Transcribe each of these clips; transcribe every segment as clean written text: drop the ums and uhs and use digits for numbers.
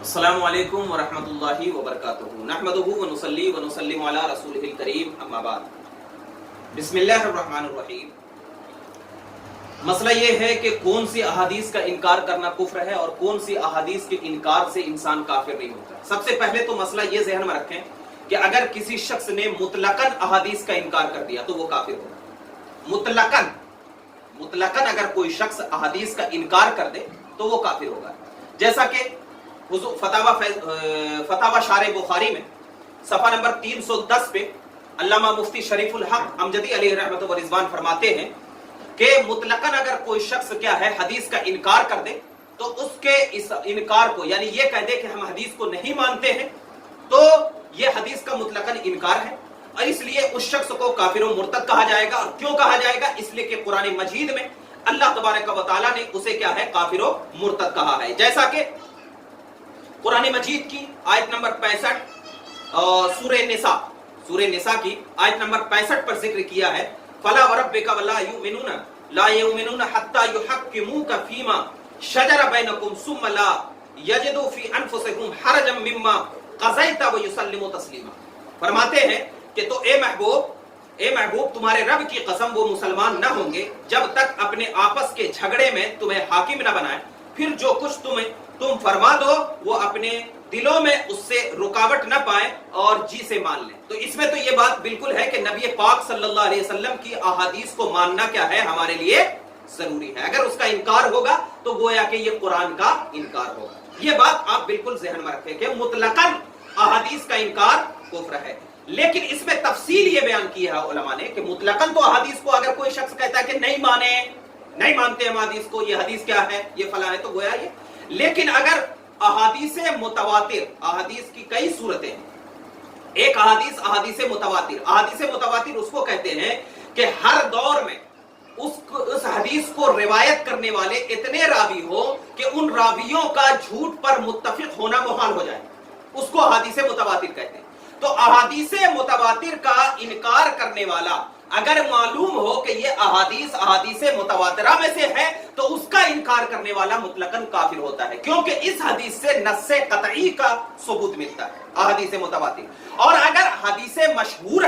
السلام علیکم ورحمۃ اللہ وبرکاتہ نحمدہ ونصلی ونسلم علی رسولہ الکریم اما بعد بسم اللہ الرحمن الرحیم۔ مسئلہ یہ ہے کہ کون سی احادیث کا انکار کرنا کفر ہے اور کون سی احادیث کے انکار سے انسان کافر نہیں ہوتا۔ سب سے پہلے تو مسئلہ یہ ذہن میں رکھیں کہ اگر کسی شخص نے مطلقاً احادیث کا انکار کر دیا تو وہ کافر ہوگا۔ مطلقاً اگر کوئی شخص احادیث کا انکار کر دے تو وہ کافر ہوگا، جیسا کہ فتاوی شارح بخاری میں صفحہ نمبر 310 پہ علامہ مفتی شریف الحق امجدی علیہ رحمت و رضوان فرماتے ہیں کہ مطلقاً اگر کوئی شخص کیا ہے حدیث کا انکار کر دے تو اس کے اس انکار کو یعنی یہ کہہ دے کہ ہم حدیث کو نہیں مانتے ہیں تو یہ حدیث کا مطلقاً انکار ہے، اور اس لیے اس شخص کو کافر و مرتد کہا جائے گا۔ اور کیوں کہا جائے گا؟ اس لیے کہ قرآن مجید میں اللہ تبارک و تعالیٰ نے اسے کیا ہے کافر و مرتد کہا ہے، جیسا کہ قرآن مجید کی آیت نمبر 65 سورہ نساء کی آیت نمبر 65 پر ذکر کیا ہے، فَلَا وَرَبِّكَ وَلَا يُؤْمِنُونَ لَا يُؤْمِنُونَ حَتَّى يُحَكِّمُوكَ فِي مَا شَجَرَ بَيْنَكُمْ ثُمَّ لَا يَجِدُوا فِي أَنفُسِهِمْ حَرَجًا مِّمَّا قَضَيْتَ وَيُسَلِّمُوا تَسْلِيمًا۔ فرماتے ہیں کہ تو اے محبوب تمہارے رب کی قسم وہ مسلمان نہ ہوں گے جب تک اپنے آپس کے جھگڑے میں تمہیں حاکم نہ بنائے، پھر جو کچھ تم فرما دو وہ اپنے دلوں میں اس سے رکاوٹ نہ پائیں اور جی سے مان لیں۔ تو اس میں تو یہ بات بالکل ہے کہ نبی پاک صلی اللہ علیہ وسلم کی احادیث کو ماننا کیا ہے ہمارے لیے ضروری ہے۔ اگر اس کا انکار ہوگا تو گویا کہ یہ قرآن کا انکار ہوگا۔ یہ بات آپ بالکل ذہن میں رکھیں کہ مطلقاً احادیث کا انکار کفر ہے، لیکن اس میں تفصیل یہ بیان کی ہے علماء نے کہ مطلقاً تو احادیث کو اگر کوئی شخص کہتا ہے کہ نہیں مانتے ہم حدیث کو، یہ حدیث کیا ہے، یہ فلاں ہے، تو گویا یہ۔ لیکن اگر احادیث متواتر، احادیث کی کئی صورتیں، ایک احادیث متواتر اس کو کہتے ہیں کہ ہر دور میں اس حدیث کو روایت کرنے والے اتنے راوی ہو کہ ان راویوں کا جھوٹ پر متفق ہونا محال ہو جائے، اس کو احادیث متواتر کہتے ہیں۔ تو احادیث متواتر کا انکار کرنے والا اگر معلوم ہو کہ یہ احادیث متواترہ میں سے ہے تو اس کا انکار کرنے والا مطلقاً کافر ہوتا ہے، کیونکہ اس حدیث سے نص قطعی کا ثبوت ملتا ہے احادیث متواتر۔ اور اگر حدیث مشہور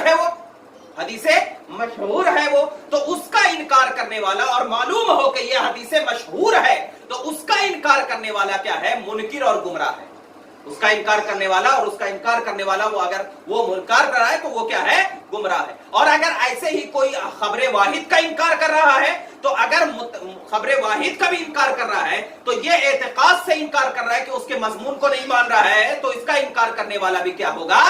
ہے وہ تو اس کا انکار کرنے والا اور معلوم ہو کہ یہ حدیث مشہور ہے تو اس کا انکار کرنے والا کیا ہے منکر اور گمراہ ہے۔ اس کا انکار کرنے والا وہ اگر وہ منکر کر رہا ہے تو وہ کیا ہے گمراہ ہے۔ اور اگر ایسے ہی کوئی خبر واحد کا انکار کر رہا ہے تو اگر خبر واحد کا بھی انکار کر رہا ہے تو یہ اعتقاد سے انکار کر رہا ہے کہ اس کے مضمون کو نہیں مان رہا ہے، تو اس کا انکار کرنے والا بھی کیا ہوگا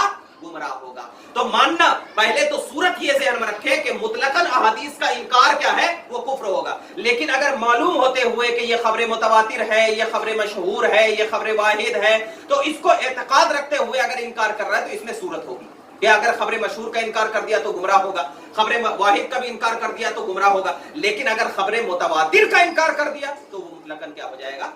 گمراہ ہوگا۔ تو ماننا پہلے تو صورت یہ ذہن میں رکھے کہ مطلقاً احادیث کا انکار کیا ہے وہ کفر ہوگا، لیکن اگر معلوم ہوتے ہوئے کہ یہ خبر متواتر ہے، یہ خبر مشہور ہے، یہ خبر واحد ہے، تو اس کو اعتقاد رکھتے ہوئے اگر انکار کر رہا ہے تو اس میں صورت ہوگی کہ اگر خبر مشہور کا انکار کر دیا تو گمراہ ہوگا، خبر واحد کا بھی انکار کر دیا تو گمراہ ہوگا، لیکن اگر خبر متواتر کا انکار کر دیا تو وہ مطلقاً کیا ہو جائے گا